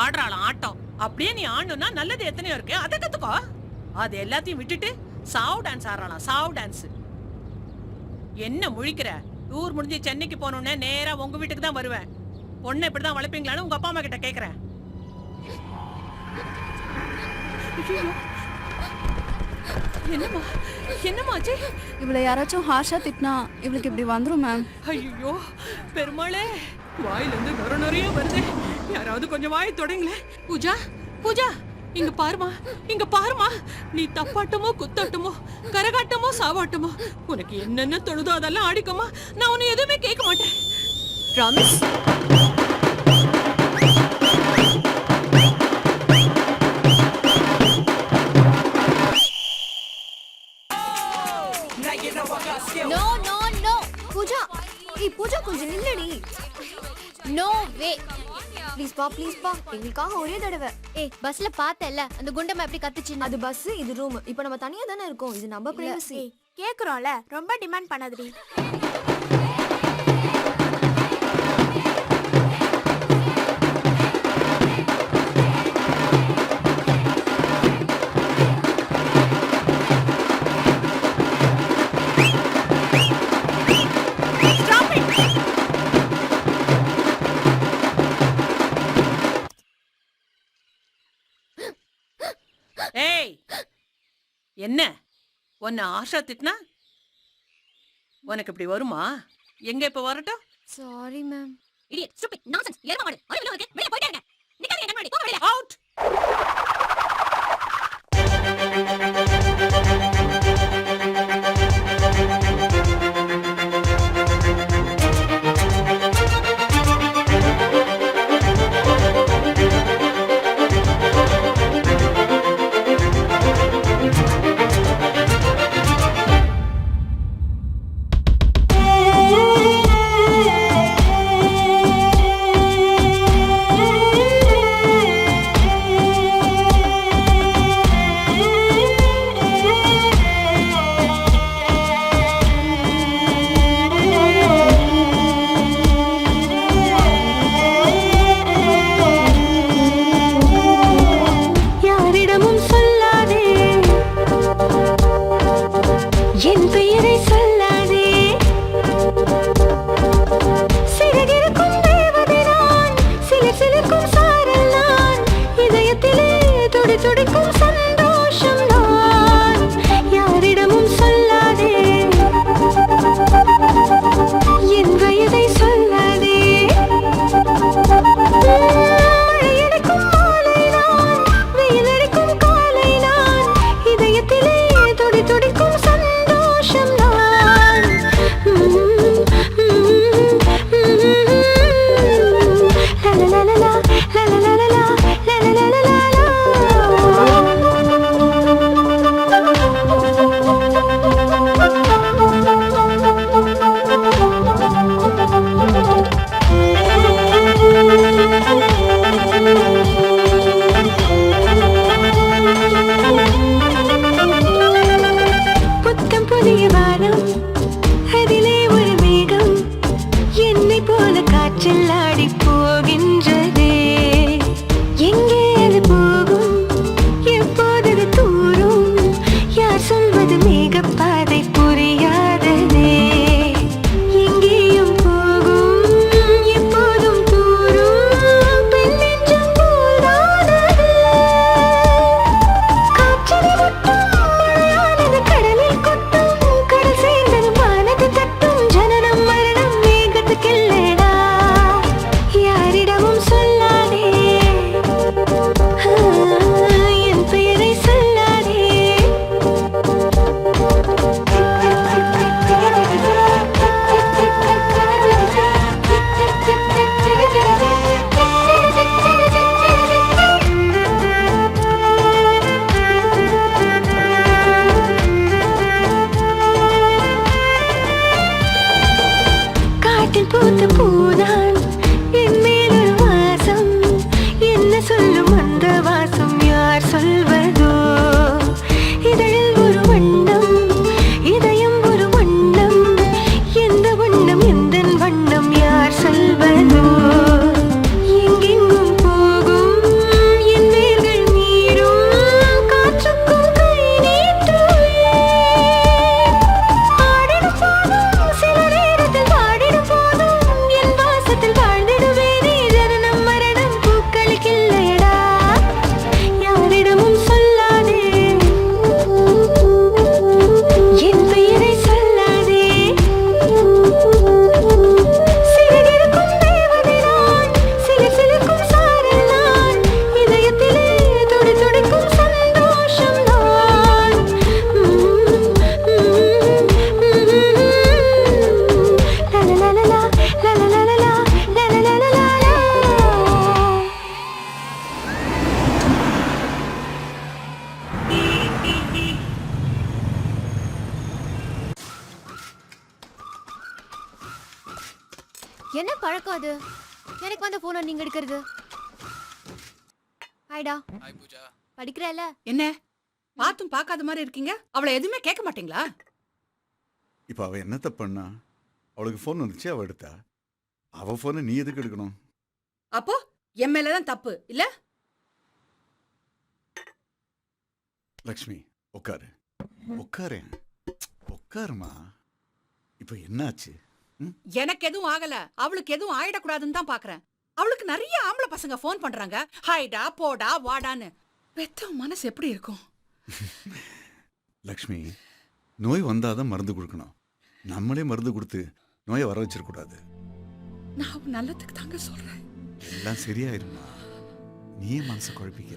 ஆடுறாளாம் ஆட்டம். அப்படியே நீ ஆடணும்னா நல்லது எத்தனையோ இருக்கு, அதை கத்துக்கோ. அது எல்லாத்தையும் விட்டுட்டு சாவ் டான்ஸ் ஆடுறாளாம், சாவ் டான்ஸ். என்ன முழிக்கிற? டூர் முடிஞ்சு சென்னைக்கு போனோடனே நேரா உங்க வீட்டுக்கு தான் வருவேன். பொண்ணை இப்படிதான் வளர்ப்பீங்களான்னு உங்க அப்பா அம்மா கிட்ட கேக்குறேன். என்னம்மா என்னம்மாச்சு? இவளை யாராச்சும் ஹார்ஷா திட்டினா இவளுக்கு இப்படி வந்துரும் மேம். ஐயோ பெருமாளே, வாயில இருந்து நொர நொறைய வருது. யாராவது கொஞ்சம் வாய் தொடங்களேன். பூஜா பூஜா, இங்க பாருமா, இங்க பாருமா. நீ தப்பாட்டமோ குத்தாட்டமோ கரகாட்டமோ சாவாட்டமோ உனக்கு என்னென்ன தொழுதோ அதெல்லாம் ஆடிக்கோமா. நான் உன்னை எதுவுமே கேட்க மாட்டேன். Promise? No no no Pooja, ஏய் பூஜா கொஞ்சம் நில்லடி. நோ வே, ப்ளீஸ் பா எங்களுக்காக ஒரே தடவை. ஏய் பஸ்ல பார்த்தல அந்த குண்டம்மா எப்படி கத்துச்சு. அது பஸ், இது ரூம். இப்போ நம்ம தனியா தானே இருக்கோம், இது நம்ம பிரைவசி. கேக்குறோம்ல, ரொம்ப டிமாண்ட் பண்ணாதடி. ஏய் என்ன உன்னை ஆஷா திட்டினா உனக்கு இப்படி வருமா? எங்க இப்ப வரட்டும். Sorry ma'am. Idiot, stupid, nonsense, எருமை மாடு. அறிவு இருக்கு, வெளிய போயிட்டே இருங்க. நிக்காதீங்க கண்ணாடி, போங்க வெளிய. அவுட். என்ன பழக்கம் அது? எனக்கு வந்த போனை நீங்க எடுக்கிறது. ஹாய்டா. ஹாய் பூஜா. படிக்கிறல? என்ன பாத்தும் பார்க்காத மாதிரி இருக்கீங்க? அவளை எதுவுமே கேட்க மாட்டீங்களா? இப்போ அவள் என்னத்த பண்ணா? அவளுக்கு ஃபோன் வந்துச்சு, அவள் எடுத்தா. அவள் ஃபோனை நீ எதுக்கு எடுக்கணும்? அப்போ என் மேலதான் தப்பு இல்ல? லக்ஷ்மி உட்காரு. உட்காரேன். உட்காருமா. இப்போ என்னாச்சு? எனக்கு எதுவும் ஆகல, அவளுக்கு எதுவும் ஆயிடக்கூடாதுன்னு தான் பாக்குறேன். அவளுக்கு நிறைய ஆம்பளை பசங்க ஃபோன் பண்றாங்க, ஹாய்டா போடா வாடான்னு. பெத்த மனசு எப்படி இருக்கும்? லக்ஷ்மி, நோய் வந்தாதான் மருந்து கொடுக்கணும். நம்மளே மருந்து கொடுத்து நோயை வர வச்சிடக்கூடாது. நான் நல்லதுக்கு தாங்க சொல்றேன். எல்லாம் சரியாயிருமா. நீயே மனசை குழப்பிக்கிற.